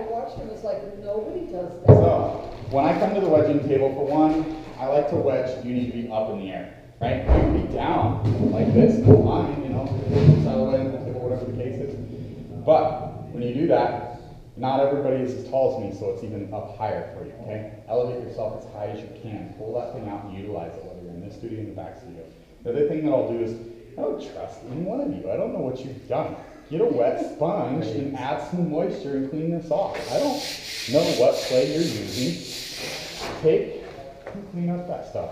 watched him, it's like, nobody does that. So, when I come to the wedging table, for one, I like to wedge, you need to be up in the air, right? You can be down like this, fine, you know, side of the way on the table, whatever the case is. But when you do that, not everybody is as tall as me, so it's even up higher for you, okay? Elevate yourself as high as you can. Pull that thing out and utilize it, whether you're in this studio or in the back studio. The other thing that I'll do is, I don't trust any one of you. I don't know what you've done. Get a wet sponge and add some moisture and clean this off. I don't know what clay you're using. Take and clean up that stuff.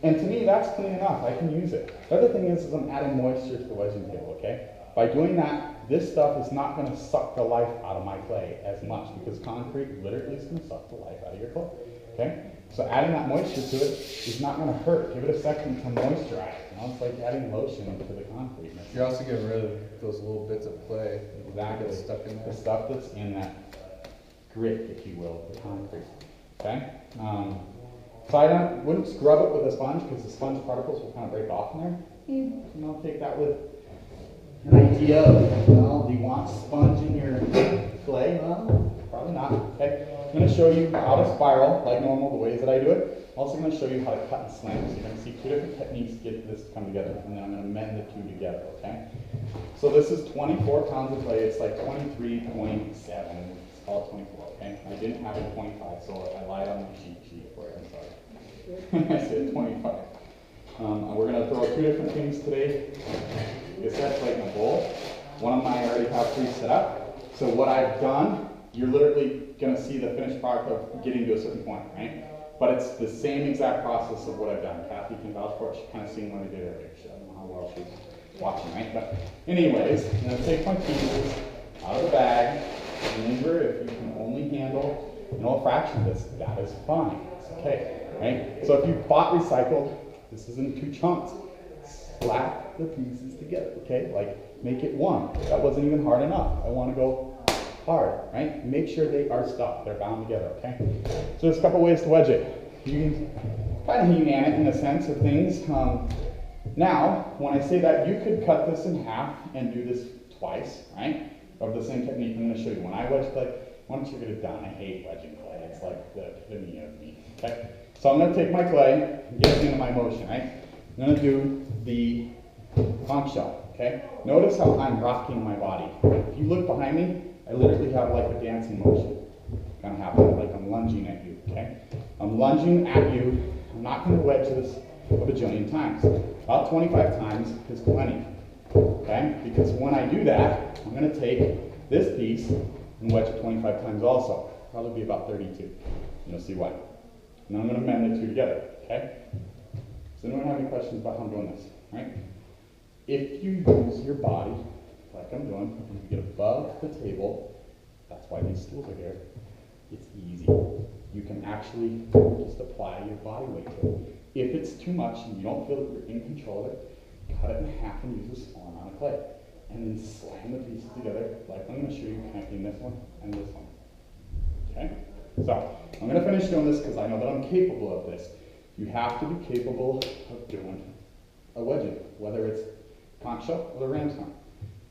And to me, that's clean enough. I can use it. The other thing is I'm adding moisture to the wedging table, okay? By doing that, this stuff is not going to suck the life out of my clay as much because concrete literally is going to suck the life out of your clay, okay? So adding that moisture to it is not going to hurt. Give it a second to moisturize. You know, it's like adding lotion into the concrete. You're also getting rid of those little bits of clay that get stuck in there. The stuff that's in that grit, if you will, the concrete. Okay? So I wouldn't scrub it with a sponge because the sponge particles will kind of break off in there. You know, take that with an idea of, well, do you want sponge in your clay? Well, probably not. Okay? I'm going to show you how to spiral like normal, the ways that I do it. I'm also going to show you how to cut and slam. So you're going to see two different techniques to get this to come together, and then I'm going to mend the two together, okay? So this is 24 pounds of clay. It's like 23.7. It's called 24, okay? I didn't have a 25, so I lied on the cheat sheet for it. I'm sorry. I said 25. And we're going to throw two different things today. It's that plate in a bowl. One of mine I already have pre-set up. So what I've done, you're literally going to see the finished product of getting to a certain point, right? But it's the same exact process of what I've done. Kathy can vouch for it. She kind of seen what I did earlier. I don't know how well she's watching, right? But anyways, I'm going to take my pieces out of the bag. Remember, if you can only handle, you know, a fraction of this, that is fine. It's okay, right? So if you bought recycled, this is in two chunks. Slap the pieces together, okay? Like, make it one. That wasn't even hard enough. I want to go hard, right? Make sure they are stuck. They're bound together, okay? So there's a couple ways to wedge it. You can kind of He-Man it in the sense of things. Now, when I say that, you could cut this in half and do this twice, right? Of the same technique I'm going to show you. When I wedge clay, once you get it done, I hate wedging clay. It's like the epitome of me, okay? So I'm going to take my clay and get it into my motion, right? I'm going to do the conch shell, okay? Notice how I'm rocking my body. If you look behind me, I literally have like a dancing motion kind of happening, like I'm lunging at you, okay? I'm lunging at you. I'm not going to wedge this a bajillion times. About 25 times is plenty, okay? Because when I do that, I'm going to take this piece and wedge it 25 times also. Probably be about 32. You'll see why. And then I'm going to mend the two together, okay? Does anyone have any questions about how I'm doing this, right? If you use your body, like I'm doing, when you get above the table, that's why these stools are here, it's easy. You can actually just apply your body weight to it. If it's too much and you don't feel that you're in control of it, cut it in half and use a small amount of clay. And then slam the pieces together, like I'm going to show you connecting this one and this one. Okay? So, I'm going to finish doing this because I know that I'm capable of this. You have to be capable of doing a wedging, whether it's conch shell or the ram's horn.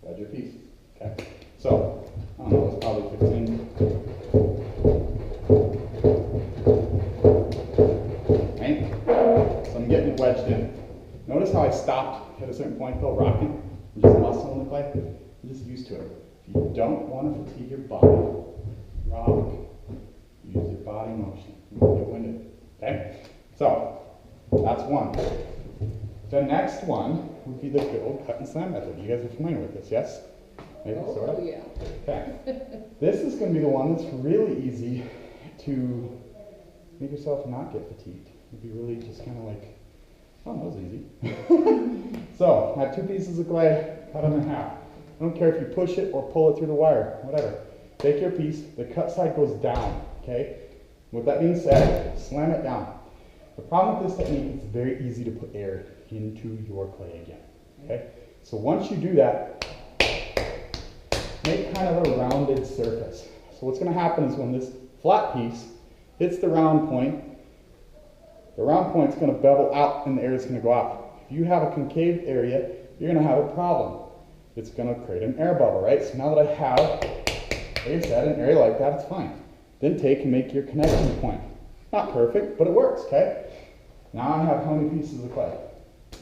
Wedge your pieces, okay? So, I don't know, it's probably 15. Right? So I'm getting it wedged in. Notice how I stopped at a certain point though, rocking. I'm just muscling the clay. I'm just used to it. If you don't want to fatigue your body, rock. Use your body motion. You won't get winded. Okay? So, that's one. The next one would be the good old cut and slam method. You guys are familiar with this, yes? Maybe, sort of? Yeah. Okay. This is going to be the one that's really easy to make yourself not get fatigued. It'd be really just kind of like, oh, that was easy. So, I have two pieces of clay, cut them in half. I don't care if you push it or pull it through the wire, whatever. Take your piece, the cut side goes down, okay? With that being said, slam it down. The problem with this technique, it's very easy to put air into your clay again, okay? So once you do that, make kind of a rounded surface. So what's going to happen is when this flat piece hits the round point is going to bevel out and the air is going to go out. If you have a concave area, you're going to have a problem. It's going to create an air bubble, right? So now that I have Like I said, an area like that, it's fine. Then take and make your connection point. Not perfect, but it works, okay? Now I have how many pieces of clay?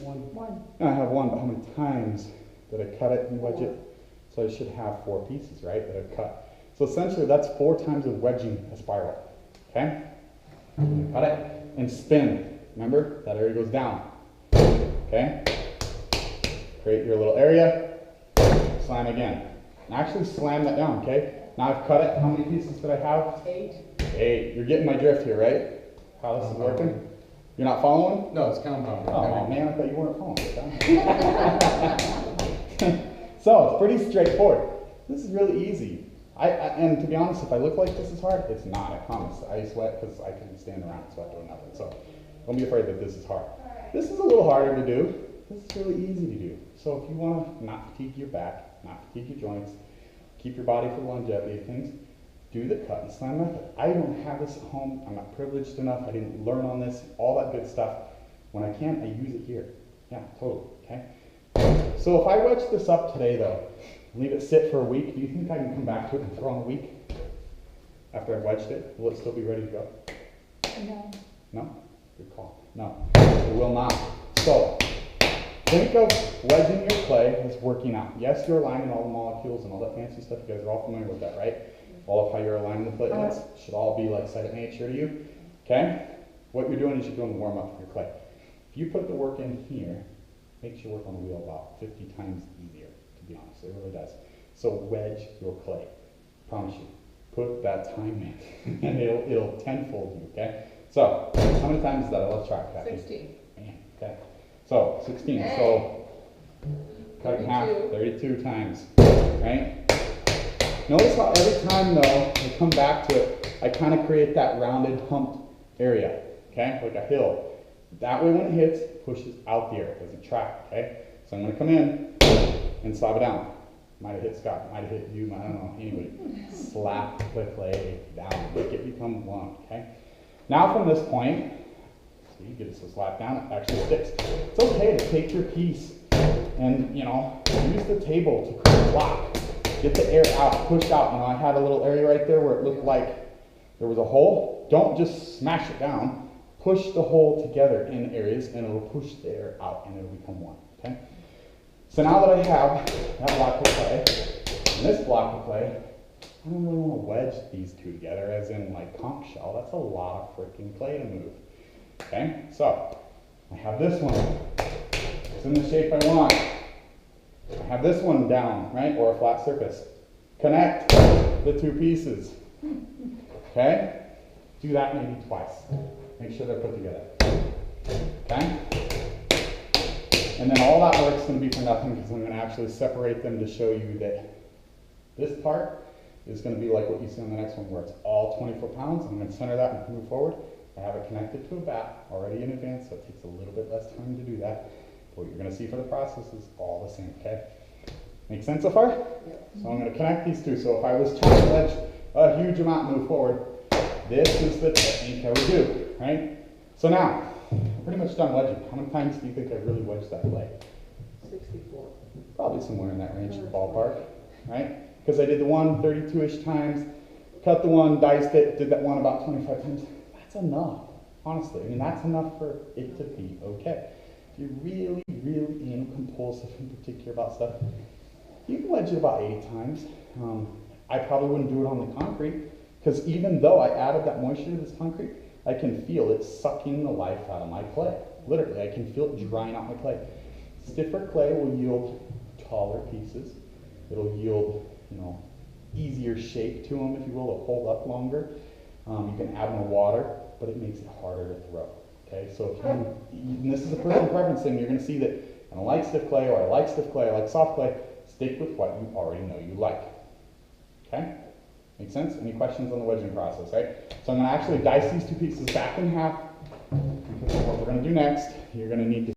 One. Now I have one, but how many times did I cut it and wedge it? So I should have 4 pieces, right, that I've cut. So essentially that's 4 times of wedging a spiral, okay? Cut it and spin. Remember, that area goes down, okay? Create your little area, slam again. And actually slam that down, okay? Now I've cut it. How many pieces did I have? 8. 8. You're getting my drift here, right? How this is working? You're not following? No, it's compound. Oh man, I thought you weren't following. So it's pretty straightforward. This is really easy. And to be honest, if I look like this is hard, it's not, I promise. I sweat because I can stand around and sweat doing nothing. So don't be afraid that this is hard. This is a little harder to do. This is really easy to do. So if you want to not fatigue your back, not fatigue your joints, keep your body for the longevity of things, do the cut and slam method. I don't have this at home. I'm not privileged enough. I didn't learn on this, all that good stuff. When I can, I use it here. Yeah, totally, okay? So if I wedge this up today though, leave it sit for a week, do you think I can come back to it and throw on a week? After I've wedged it, will it still be ready to go? No. No? Good call. No, it will not. So, think of wedging your clay as working out. Yes, you're aligning all the molecules and all that fancy stuff. You guys are all familiar with that, right? All of how you're aligning the platelets should all be like second nature to you. Okay? What you're doing is you're doing the warm up for your clay. If you put the work in here, makes your work on the wheel about 50 times easier, to be honest. It really does. So wedge your clay. Promise you. Put that time in, and it'll tenfold you, okay? So, how many times is that? Let's try it, Kathy. 16. Man, okay. So, 16. Hey. So, cut it in half, 32 times, right? Notice how every time, though, I come back to it, I kind of create that rounded, humped area, okay? Like a hill. That way, when it hits, it pushes out the air. It doesn't track, okay? So, I'm going to come in and slap it down. Might have hit Scott, might have hit you, I don't know, anybody. Slap the clay down, make it become one, okay? Now from this point, so you get it so slap down, it actually sticks. It's okay to take your piece and, you know, use the table to create a block. Get the air out, push out. Now I had a little area right there where it looked like there was a hole. Don't just smash it down. Push the hole together in areas and it'll push the air out and it'll become one, okay? So now that I have that block of clay and this block of clay, I don't really want to wedge these two together as in like conch shell. That's a lot of freaking clay to move. Okay, so I have this one. It's in the shape I want. I have this one down, right, or a flat surface. Connect the two pieces. Okay, do that maybe twice. Make sure they're put together. Okay? And then all that work's going to be for nothing because I'm going to actually separate them to show you that this part is going to be like what you see on the next one where it's all 24 pounds. I'm going to center that and move forward. I have it connected to a bat already in advance, so it takes a little bit less time to do that. But what you're going to see for the process is all the same, okay? Make sense so far? Yep. So I'm going to connect these two. So if I was trying to wedge a huge amount and move forward, this is the technique I would do, right? So now, I'm pretty much done wedging. How many times do you think I really wedged that clay? 64. Probably somewhere in that range, ballpark, right? Because I did the one 32-ish times, cut the one, diced it, did that one about 25 times. That's enough, honestly. I mean, that's enough for it to be okay. If you're really, really anal compulsive and particular about stuff, you can wedge it about 80 times. I probably wouldn't do it on the concrete, because even though I added that moisture to this concrete, I can feel it sucking the life out of my clay. Literally, I can feel it drying out my clay. Stiffer clay will yield taller pieces. It'll yield, you know, easier shape to them, if you will. They'll hold up longer. You can add more water, but it makes it harder to throw. Okay, so if you, and this is a personal preference thing, you're going to see that I don't like stiff clay, or I like stiff clay, I like soft clay. Stick with what you already know you like. Okay? Make sense? Any questions on the wedging process, right? So I'm going to actually dice these two pieces back in half, because what we're going to do next, you're going to need to